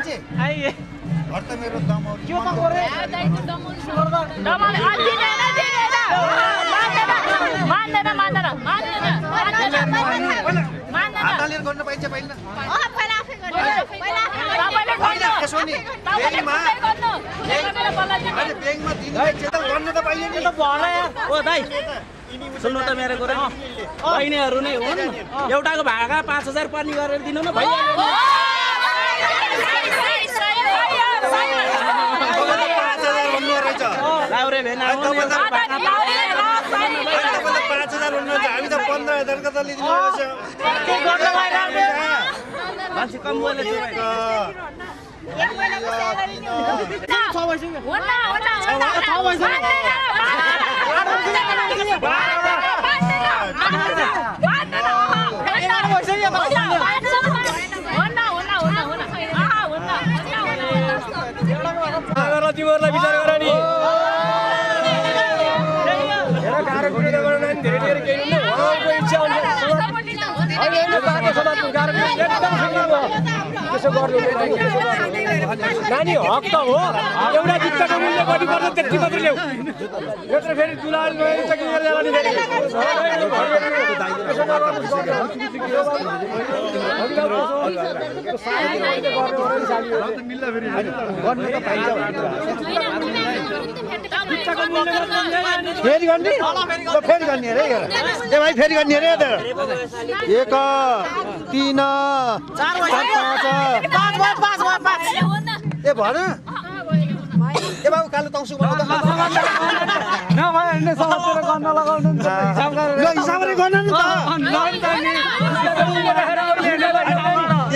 मान्छे आइए घर त मेरो दमौरी के त गरे हातले गर्न पाइन्छ पाइन्न यसो नि ब्याङ्कमा दिने चेतल गर्न त पाइयो नि त भन यार ओ दाइ सुन्नु त मेरो कुरा बहिनीहरू नै हुन् एउटाको भागा 5000 पर्ने गरेर दिनु न भइहाल्यो 5000 भन्नु रहेछ लाउरे भेना 5000 भन्नु हामी त 15000 का त लिदिनु रहेछ के गर्न भइराले मान्छे कम बोले छ एक महिनाको स्यालेरी नि हो 6 वर्ष होला 6 वर्ष तिमीहरूलाई विचार गर नि गाह्रो कुरा गर्न धेरै धेरै केही नै उहाँको इच्छा नानी हक त हो एउटा जुत्ताको मूल्य बढी पर्छ त्यति मात्र ल्याऊ यत्र फेरि दुलाल चकिङ गरेर फेरि गर्ने फेरि गर्ने अरे ए भाइ फेरि गर्ने अरे 1 3 5 ए भन ए बाबु कालो तौसु बनाउँदा नभए हैन समातेर गर्न लगाउनु हिसाब गरेर गर्न नि त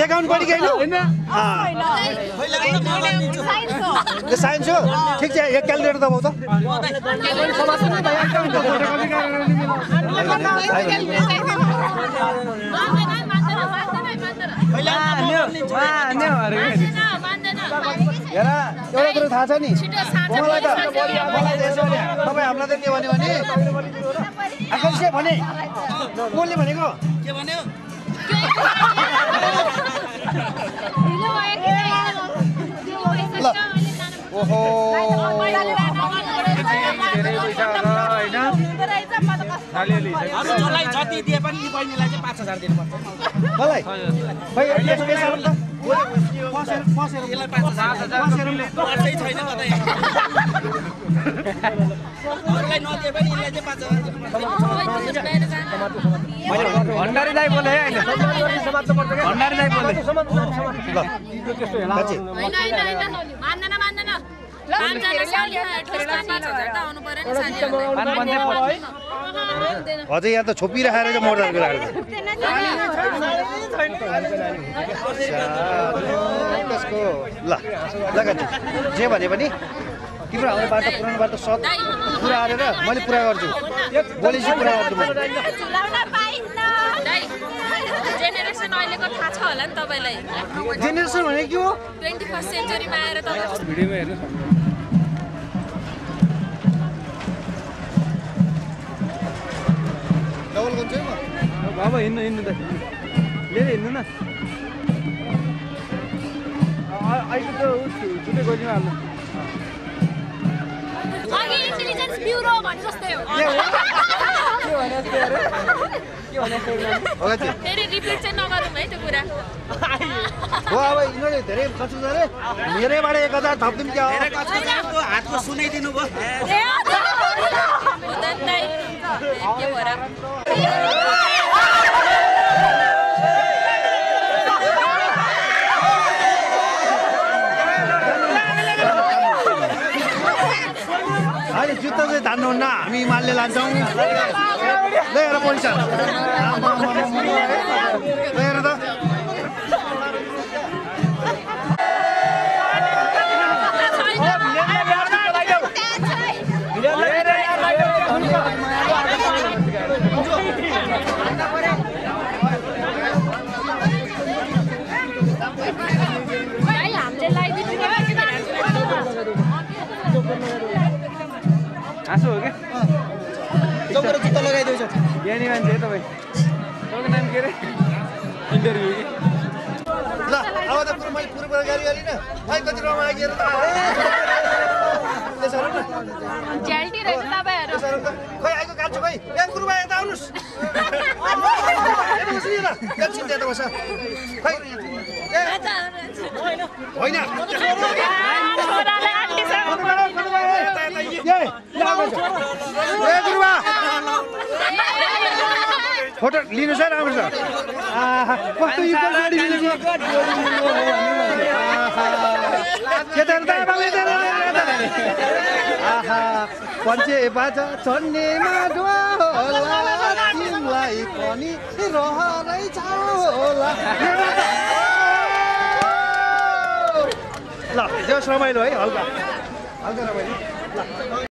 एकाउन्ट पढि गएन साइन्स हो ठिक छ एक क्यालकुलेटर दबाउ त हेर एउटा कुरो थाहा छ नि मलाई त यसो तपाईँ हामीलाई त के भन्यो भने आकाशले भने कसले भनेको के भन्यो ल ओहो जसलाई जति दिए पनि यी बहिनीलाई चाहिँ 5000 दिनुपर्छ मलाई खै यसो त यसलाई 5000 पर्दै छैन कतै अरूलाई नदिए पनि यसलाई चाहिँ 5000 भण्डारी दाइ बोले है अहिले भण्डारी दाइ बोले ल त्यस्तो हेला अझै यहाँ त छोपिराखेर चाहिँ मोडल कसको ल लगाती जे भने पनि तिम्रो हाम्रो बाटो पुरानो बाटो सब पुरा हालेर मैले पुरा गर्छु भोलि चाहिँ पुरा गर्छु जेनेरेसन अहिलेको थाहा छ होला नि तपाईलाई जेनेरेसन भने के हो 21st सेन्चुरीमा आएर तपाईँ भिडियोमा हेर्नु डबल गर्छु है म बाबा हिँड्नु त लिएर हिँड्नु न अहिले त छुट्टै गइदिनु हाल्नु अघि इन्टेलिजेन्स ब्युरो भने जस्तै हो फेरि रिपिट चाहिँ नगरौँ है त्यो कुरा हो अब यिनीहरूले धेरै खर्च गरे मेरैबाट 1000 थप्दिउँ क्या हो हातको सुनाइदिनु भयो के भएर अहिले जुत्ता चाहिँ धान्नुहुन्न हामी मालले लान्छौँ ल्याएर पैसा ल्याएर त हाँसो हो कि चौकेर जुत्ता लगाइदिएछ ज्ञानी मान्छे तपाईँ तपाईँको नाम के अरे इन्टरभ्यू कि ल अब त मैले पुरो गाडी गरिनँ खै कति रमाइयो त त्यसो न ज्याल्टी रहेछ तपाईँहरू खै आइको काट्छु खै ए गुरुबा यता आउनुहोस् एकछिन त्यता बस खै होइन ए गुरुबा फोटो लिनुहोस् है राम्रो छ कस्तो युगको गाडी मिलेको पञ्चे बाजा चढ्नेमा ढोला तिमीलाई पनि रहरै छ होला ल त्यो रमाइलो है हल्का हल्का रमाइलो ल